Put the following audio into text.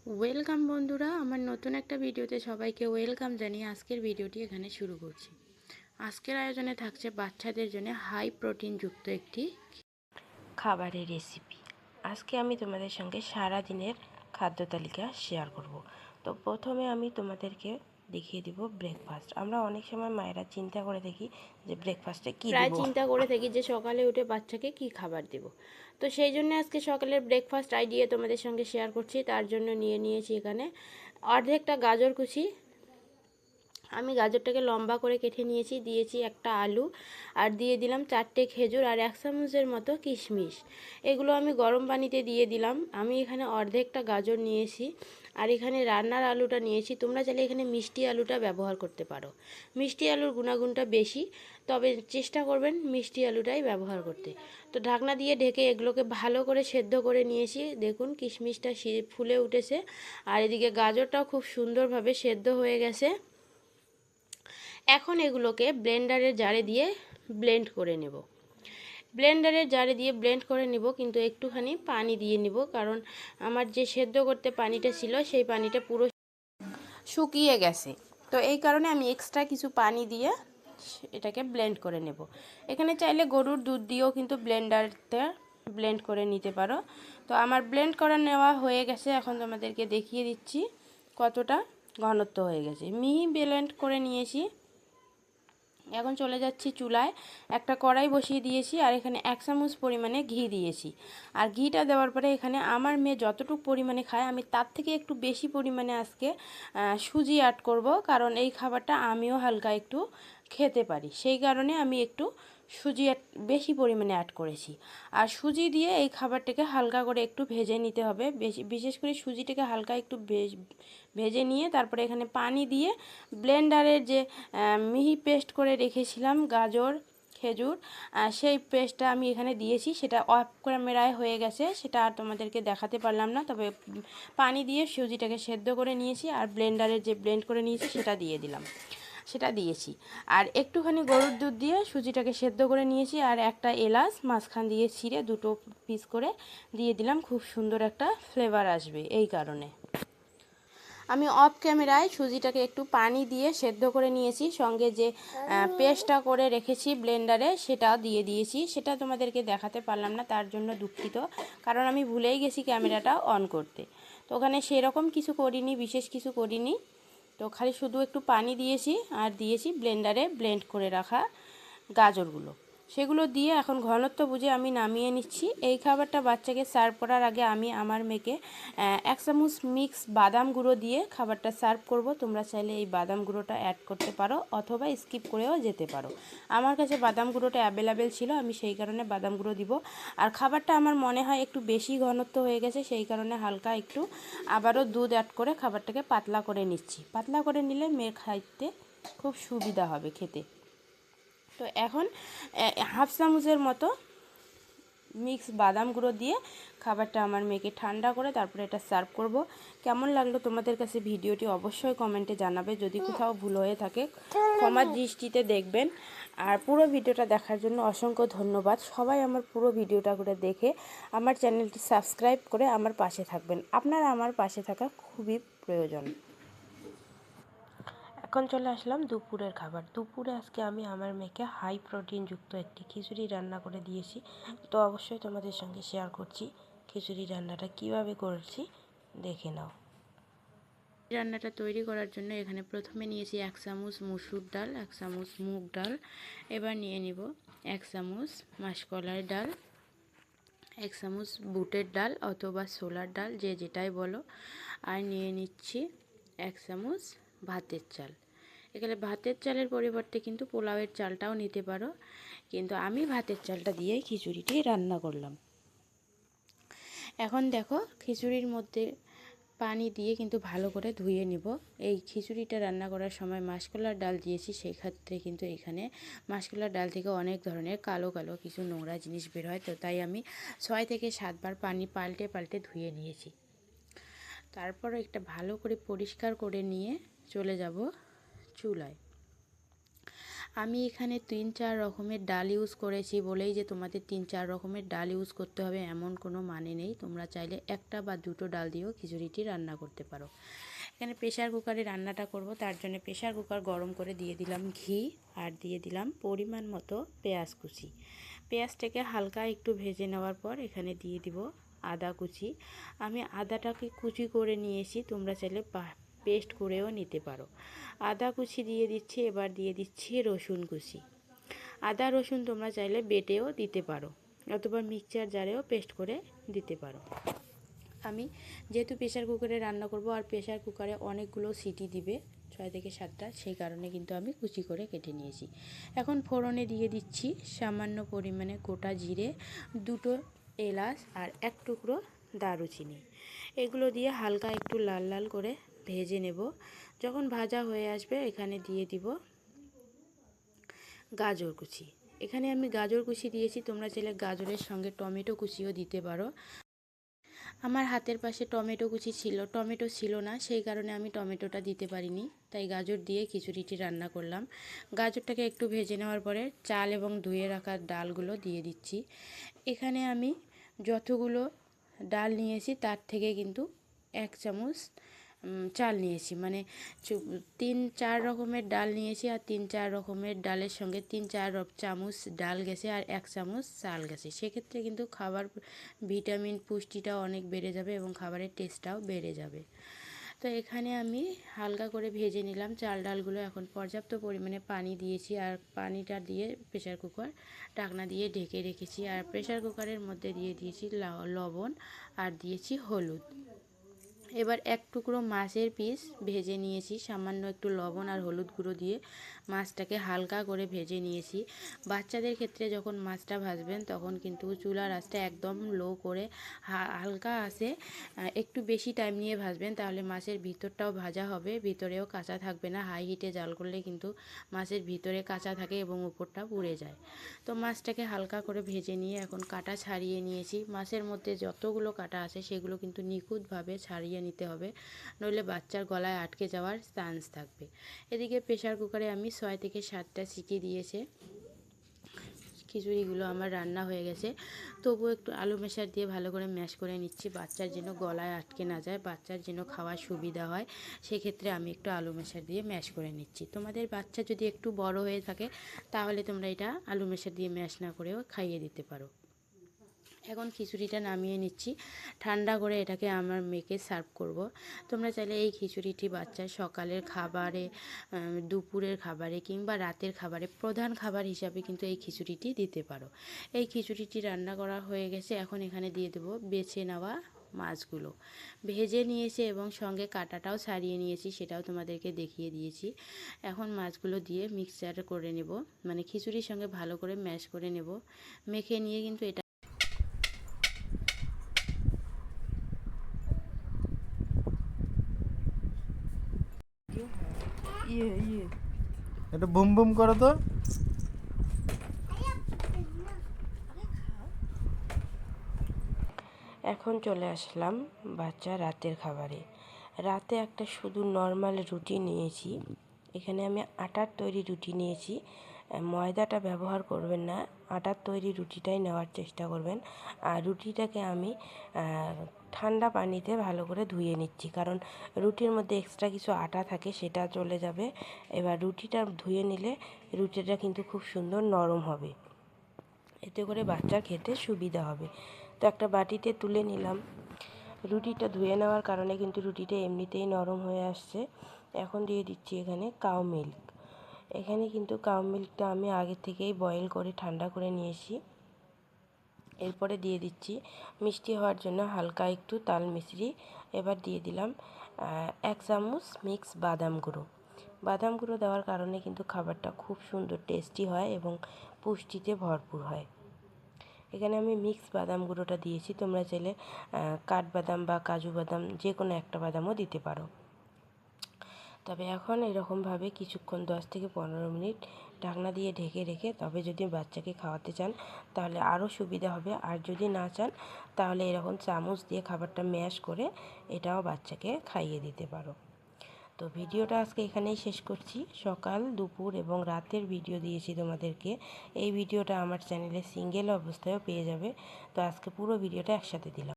Welcome বন্ধুরা, আমার নতুন একটা ভিডিওতে সবাইকে ওয়েলকাম জানিয়ে আজকের ভিডিওটি এখানে শুরু করছি। আজকের আয়োজনে থাকছে বাচ্চাদের জন্য হাই প্রোটিন যুক্ত একটি খাবারের রেসিপি। আজকে আমি তোমাদের সঙ্গে সারা দিনের খাদ্য তালিকা শেয়ার করব। তো প্রথমে আমি তোমাদেরকে দেখিয়ে দিব ব্রেকফাস্ট। আমরা অনেক সময় মায়েরা চিন্তা করে থাকি যে ব্রেকফাস্টে কী প্রায় দেব, চিন্তা করে থাকি যে সকালে উঠে বাচ্চাকে কি খাবার দেব। তো সেই জন্য আজকে সকালের ব্রেকফাস্ট আইডিয়া তোমাদের সঙ্গে শেয়ার করছি। তার জন্য নিয়েছি এখানে অর্ধেকটা গাজর কুচি। আমি গাজরটাকে লম্বা করে কেটে দিয়েছি একটা আলু, আর দিয়ে দিলাম 4টে খেজুর আর 1 চামচের মতো কিশমিশ। এগুলো আমি গরম পানিতে দিয়ে দিলাম। আমি এখানে অর্ধেকটা গাজর নিয়েছি, আর এখানে রান্নার আলুটা নিয়েছি। তোমরা চাইলে এখানে মিষ্টি আলুটা ব্যবহার করতে পারো। মিষ্টি আলুর গুণাগুণটা বেশি, তবে চেষ্টা করবেন মিষ্টি আলুটাই ব্যবহার করতে। তো ঢাকনা দিয়ে ঢেকে এগুলোকে ভালো করে সেদ্ধ করে নিয়েছি। দেখুন কিশমিশটা ফুলে উঠেছে, আর এদিকে গাজরটাও খুব সুন্দরভাবে সেদ্ধ হয়ে গেছে। এখন এগুলোকে ব্লেন্ডারের জারে দিয়ে ব্লেন্ড করে নেব। ব্লেন্ডারের জারে দিয়ে ব্লেন্ড করে নেব, কিন্তু একটুখানি পানি দিয়ে নেব, কারণ আমার যে সেদ্ধ করতে পানিটা ছিল সেই পানিটা পুরো শুকিয়ে গেছে। তো এই কারণে আমি এক্সট্রা কিছু পানি দিয়ে এটাকে ব্লেন্ড করে নেব। এখানে চাইলে গরুর দুধ দিয়েও কিন্তু ব্লেন্ডারতে ব্লেন্ড করে নিতে পারো। তো আমার ব্লেন্ড করা নেওয়া হয়ে গেছে। এখন তোমাদেরকে দেখিয়ে দিচ্ছি কতটা ঘনত্ব হয়ে গেছে। মিহি ব্লেন্ড করে নিয়েছি। এখন চলে যাচ্ছি চুলায়, একটা কড়াই বসিয়ে দিয়েছি, আর এখানে 1 চামচ পরিমাণে ঘি দিয়েছি। আর ঘিটা দেওয়ার পরে এখানে আমার মেয়ে যতটুকু পরিমাণে খায় আমি তার থেকে একটু বেশি পরিমাণে আজকে সুজি অ্যাড করব, কারণ এই খাবারটা আমিও হালকা একটু খেতে পারি, সেই কারণে আমি একটু সুজি বেশি পরিমাণে অ্যাড করেছি। আর সুজি দিয়ে এই খাবারটাকে হালকা করে একটু ভেজে নিতে হবে। বিশেষ করে সুজিটাকে হালকা একটু ভেজে নিয়ে তারপরে এখানে পানি দিয়ে ব্লেন্ডারের যে মিহি পেস্ট করে রেখেছিলাম গাজর খেজুর, সেই পেস্টটা আমি এখানে দিয়েছি। সেটা অফ ক্যামেরায় হয়ে গেছে, সেটা আর তোমাদেরকে দেখাতে পারলাম না। তবে পানি দিয়ে সুজিটাকে সেদ্ধ করে নিয়েছি, আর ব্লেন্ডারের যে ব্লেন্ড করে নিয়েছি সেটা দিয়েছি। আর একটুখানি গরুর দুধ দিয়ে সুজিটাকে সেদ্ধ করে নিয়েছি, আর একটা এলাচ মাঝখান দিয়ে ছিঁড়ে 2টো পিস করে দিয়ে দিলাম। খুব সুন্দর একটা ফ্লেভার আসবে এই কারণে। আমি অফ ক্যামেরায় সুজিটাকে একটু পানি দিয়ে সেদ্ধ করে নিয়েছি, সঙ্গে যে পেস্টটা করে রেখেছি ব্লেন্ডারে সেটাও দিয়ে দিয়েছি। সেটা তোমাদেরকে দেখাতে পারলাম না, তার জন্য দুঃখিত, কারণ আমি ভুলেই গেছি ক্যামেরাটা অন করতে। তো ওখানে সেরকম কিছু করিনি, বিশেষ কিছু করিনি। তো খালি শুধু একটু পানি দিয়েছি, আর দিয়েছি ব্লেন্ডারে ব্লেন্ড করে রাখা গাজরগুলো। সেগুলো দিয়ে এখন ঘনত্ব বুঝে আমি নামিয়ে নিচ্ছি। এই খাবারটা বাচ্চাকে সার্ভ করার আগে আমি আমার মেয়েকে 1 চামচ মিক্স বাদাম গুঁড়ো দিয়ে খাবারটা সার্ভ করব। তোমরা চাইলে এই বাদাম গুঁড়োটা অ্যাড করতে পারো, অথবা স্কিপ করেও যেতে পারো। আমার কাছে বাদাম গুঁড়োটা অ্যাভেলেবেল ছিল, আমি সেই কারণে বাদাম গুঁড়ো দিব। আর খাবারটা আমার মনে হয় একটু বেশি ঘনত্ব হয়ে গেছে, সেই কারণে হালকা একটু আবারও দুধ অ্যাড করে খাবারটাকে পাতলা করে নিচ্ছি। পাতলা করে নিলে মেয়ের খাইতে খুব সুবিধা হবে খেতে। তো এখন 1/2 চামচের মতো মিক্স বাদাম গুঁড়ো দিয়ে খাবারটা আমার মেয়েকে ঠান্ডা করে তারপরে এটা সার্ভ করব। কেমন লাগলো তোমাদের কাছে ভিডিওটি অবশ্যই কমেন্টে জানাবে। যদি কোথাও ভুল হয়ে থাকে ক্ষমার দৃষ্টিতে দেখবেন। আর পুরো ভিডিওটা দেখার জন্য অসংখ্য ধন্যবাদ। সবাই আমার পুরো ভিডিওটা করে দেখে আমার চ্যানেলটি সাবস্ক্রাইব করে আমার পাশে থাকবেন। আপনারা আমার পাশে থাকা খুবই প্রয়োজন। এখন চলে আসলাম দুপুরের খাবার। দুপুরে আজকে আমি আমার মেয়েকে হাই প্রোটিন যুক্ত একটি খিচুড়ি রান্না করে দিয়েছি। তো অবশ্যই তোমাদের সঙ্গে শেয়ার করছি খিচুড়ি রান্নাটা কিভাবে করেছি, দেখে নাও। রান্নাটা তৈরি করার জন্য এখানে প্রথমে নিয়েছি 1 চামচ মসুর ডাল, 1 চামচ মুগ ডাল। এবার নিয়ে নিব 1 চামচ মাসকলাই ডাল, 1 চামচ বুটের ডাল অথবা ছোলার ডাল, যে যেটাই বলো। আর নিয়ে নিচ্ছি 1 চামচ ভাতের চাল। এখানে ভাতের চালের পরিবর্তে কিন্তু পোলাওয়ের চালটাও নিতে পারো, কিন্তু আমি ভাতের চালটা দিয়েই খিচুড়িটি রান্না করলাম। এখন দেখো খিচুড়ির মধ্যে পানি দিয়ে কিন্তু ভালো করে ধুয়ে নিব। এই খিচুড়িটা রান্না করার সময় মাসকলার ডাল দিয়েছি, সেই ক্ষেত্রে কিন্তু এখানে মাসকলার ডাল থেকে অনেক ধরনের কালো কালো কিছু নোংরা জিনিস বের হয়। তো তাই আমি 6 থেকে 7 বার পানি পাল্টে পাল্টে ধুয়ে নিয়েছি। তারপর একটা ভালো করে পরিষ্কার করে নিয়ে চলে যাব চুলায়। আমি এখানে 3-4 রকমের ডাল ইউজ করেছি বলেই যে তোমাদের 3-4 রকমের ডাল ইউজ করতে হবে এমন কোনো মানে নেই। তোমরা চাইলে একটা বা দুটো ডাল দিয়েও খিচুড়িটি রান্না করতে পারো। এখানে প্রেশার কুকারে রান্নাটা করব, তার জন্য প্রেশার কুকার গরম করে দিয়ে দিলাম ঘি আর দিয়ে দিলাম পরিমাণ মতো পেঁয়াজ কুচি। পেঁয়াজটাকে হালকা একটু ভেজে নেওয়ার পর এখানে দিয়ে দিব আদা কুচি। আমি আদাটাকে কুচি করে নিয়েছি, তোমরা চাইলে পেস্ট করেও নিতে পারো। আদা কুচি দিয়ে দিচ্ছি, এবার দিয়ে দিচ্ছি রসুন কুচি। আদা রসুন তোমরা চাইলে বেটেও দিতে পারো অথবা মিক্সচার জারেও পেস্ট করে দিতে পারো। আমি যেহেতু প্রেশার কুকারে রান্না করব আর প্রেশার কুকারে অনেকগুলো সিটি দিবে, 6 থেকে 7টা, সেই কারণে কিন্তু আমি কুচি করে কেটে নিয়েছি। এখন ফোড়নে দিয়ে দিচ্ছি সামান্য পরিমাণে গোটা জিরে, 2টো এলাচ আর 1 টুকরো দারুচিনি। এগুলো দিয়ে হালকা একটু লাল লাল করে ভেজে নেব। যখন ভাজা হয়ে আসবে এখানে দিয়ে দিব গাজর কুচি। এখানে আমি গাজর কুচি দিয়েছি, তোমরা চাইলে গাজরের সঙ্গে টমেটো কুচিও দিতে পারো। আমার হাতের পাশে টমেটো ছিল না, সেই কারণে আমি টমেটোটা দিতে পারিনি, তাই গাজর দিয়ে খিচুড়িটি রান্না করলাম। গাজরটাকে একটু ভেজে নেওয়ার পরে চাল এবং ধুয়ে রাখা ডালগুলো দিয়ে দিচ্ছি। এখানে আমি যতগুলো ডাল নিয়েছি তার থেকে কিন্তু 1 চামচ চাল নিয়েছি, মানে 3-4 রকমের ডাল নিয়েছি আর 3-4 রকমের ডালের সঙ্গে 3-4 চামচ ডাল গেছে আর 1 চামচ চাল গেছে। সেক্ষেত্রে কিন্তু খাবার ভিটামিন পুষ্টিটাও অনেক বেড়ে যাবে এবং খাবারের টেস্টটাও বেড়ে যাবে। তো এখানে আমি হালকা করে ভেজে নিলাম চাল ডালগুলো। এখন পর্যাপ্ত পরিমাণে পানি দিয়েছি আর পানিটা দিয়ে প্রেশার কুকার ঢাকনা দিয়ে ঢেকে রেখেছি। আর প্রেশার কুকারের মধ্যে দিয়ে দিয়েছি লবণ আর দিয়েছি হলুদ। এবার 1 টুকরো মাছের পিস ভেজে নিয়েছি, সামান্য একটু লবণ আর হলুদ গুঁড়ো দিয়ে মাছটাকে হালকা করে ভেজে নিয়েছি। বাচ্চাদের ক্ষেত্রে যখন মাছটা ভাজবেন তখন কিন্তু চুলার আঁচটা একদম লো করে হালকা আঁচে একটু বেশি টাইম নিয়ে ভাজবেন, তাহলে মাছের ভিতরটাও ভাজা হবে, ভিতরেও কাঁচা থাকবে না। হাই হিটে জাল করলে কিন্তু মাছের ভিতরে কাঁচা থাকে এবং উপরটা পুড়ে যায়। তো মাছটাকে হালকা করে ভেজে নিয়ে এখন কাটা ছাড়িয়ে নিয়েছি। মাছের মধ্যে যতগুলো কাটা আছে সেগুলো কিন্তু নিখুঁতভাবে ছাড়িয়ে নিতে হবে, নইলে বাচ্চার গলায় আটকে যাওয়ার চান্স থাকবে। এদিকে প্রেশার কুকারে আমি 6 থেকে 7টা সিটি দিয়েছে। খিচুড়িগুলো আমার রান্না হয়ে গেছে, তবুও একটু আলু মেশার দিয়ে ভালো করে ম্যাশ করে নিচ্ছি, বাচ্চার যেন গলায় আটকে না যায়, বাচ্চার যেন খাওয়ার সুবিধা হয়, সেক্ষেত্রে আমি একটু আলু মেশার দিয়ে ম্যাশ করে নিচ্ছি। তোমাদের বাচ্চা যদি একটু বড় হয়ে থাকে তাহলে তোমরা এটা আলু মেশার দিয়ে ম্যাশ না করেও খাইয়ে দিতে পারো। এখন খিচুড়িটা নামিয়ে নিচ্ছি, ঠান্ডা করে এটাকে আমার মেয়েকে সার্ভ করব। তোমরা চাইলে এই খিচুড়িটি বাচ্চার সকালের খাবারে, দুপুরের খাবারে কিংবা রাতের খাবারে প্রধান খাবার হিসাবে কিন্তু এই খিচুড়িটি দিতে পারো। এই খিচুড়িটি রান্না করা হয়ে গেছে, এখন এখানে দিয়ে দেবো বেছে নেওয়া মাছগুলো। ভেজে নিয়েছি এবং সঙ্গে কাঁটাটাও ছাড়িয়ে নিয়েছি, সেটাও তোমাদেরকে দেখিয়ে দিয়েছি। এখন মাছগুলো দিয়ে মিক্সচার করে নেব, মানে খিচুড়ির সঙ্গে ভালো করে ম্যাশ করে নেব। মেখে নিয়ে কিন্তু এটা এটা বুম বুম করো তো। এখন চলে আসলাম বাচ্চা রাতের খাবারে। রাতে একটা শুধু নর্মাল রুটি নিয়েছি। এখানে আমি আটার তৈরি রুটি নিয়েছি, ময়দাটা ব্যবহার করবেন না, আটার তৈরি রুটিটাই নেওয়ার চেষ্টা করবেন। আর রুটিটাকে আমি ঠান্ডা পানিতে ভালো করে ধুয়ে নিচ্ছি, কারণ রুটির মধ্যে এক্সট্রা কিছু আটা থাকে, সেটা চলে যাবে। এবার রুটিটা ধুয়ে নিলে রুটিটা কিন্তু খুব সুন্দর নরম হবে, এতে করে বাচ্চার খেতে সুবিধা হবে। তো একটা বাটিতে তুলে নিলাম। রুটিটা ধুয়ে নেওয়ার কারণে কিন্তু রুটিটা এমনিতেই নরম হয়ে আসছে। এখন দিয়ে দিচ্ছি এখানে কাউ মিল্ক। এখানে কিন্তু কাউ মিল্কটা আমি আগে থেকেই বয়েল করে ঠান্ডা করে নিয়েছি। এরপরে দিয়ে দিচ্ছি মিষ্টি হওয়ার জন্য হালকা একটু তাল মিছরি। এবার দিয়ে দিলাম 1 চামচ মিক্স বাদাম গুঁড়ো। বাদাম গুঁড়ো দেওয়ার কারণে কিন্তু খাবারটা খুব সুন্দর টেস্টি হয় এবং পুষ্টিতে ভরপুর হয়। এখানে আমি মিক্স বাদাম গুঁড়োটা দিয়েছি, তোমরা চাইলে কাঠবাদাম বা কাজু বাদাম যে কোনো একটা বাদামও দিতে পারো। তবে এখন এরকমভাবে কিছুক্ষণ 10 থেকে 15 মিনিট ঢাকনা দিয়ে ঢেকে রেখে তবে যদি বাচ্চাকে খাওয়াতে চান তাহলে আরও সুবিধা হবে, আর যদি না চান তাহলে এরকম চামচ দিয়ে খাবারটা ম্যাশ করে এটাও বাচ্চাকে খাইয়ে দিতে পারো। তো তো ভিডিওটা আজকে এখানেই শেষ করছি। সকাল, দুপুর এবং রাতের ভিডিও দিয়েছি তোমাদেরকে। এই ভিডিওটা আমার চ্যানেলে সিঙ্গেল অবস্থায়ও পেয়ে যাবে। তো আজকে পুরো ভিডিওটা একসাথে দিলাম।